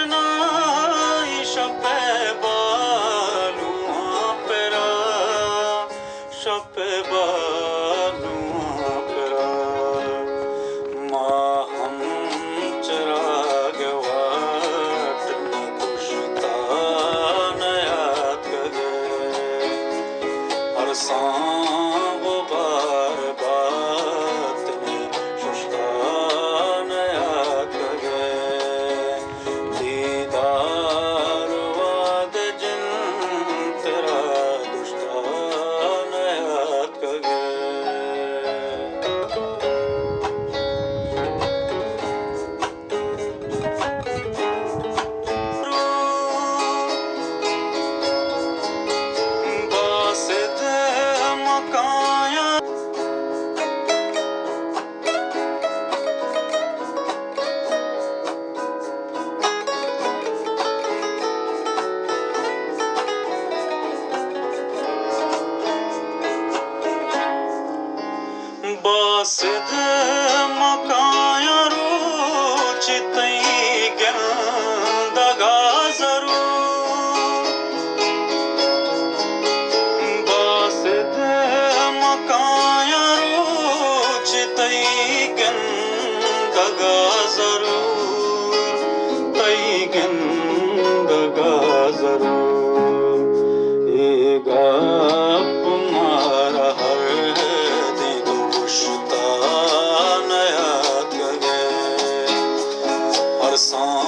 रोशनाई शपे बालुआ पेरा शपे बालुआ पेरा माहम चिराग वाट में कुश्ता नया कगे हर सांव बार बात में शुष्ता नया कगे दीदार वाद जिन तेरा दुष्टा नया कगे बासिद मकाया बासिद मकाया रुचितई गंदगा जरूर बासिद मकाया रुचितई गंदगा जरूर तई गंदगा जरूर एगा मारा हर दिन पुश्ता नया कगे हर सांव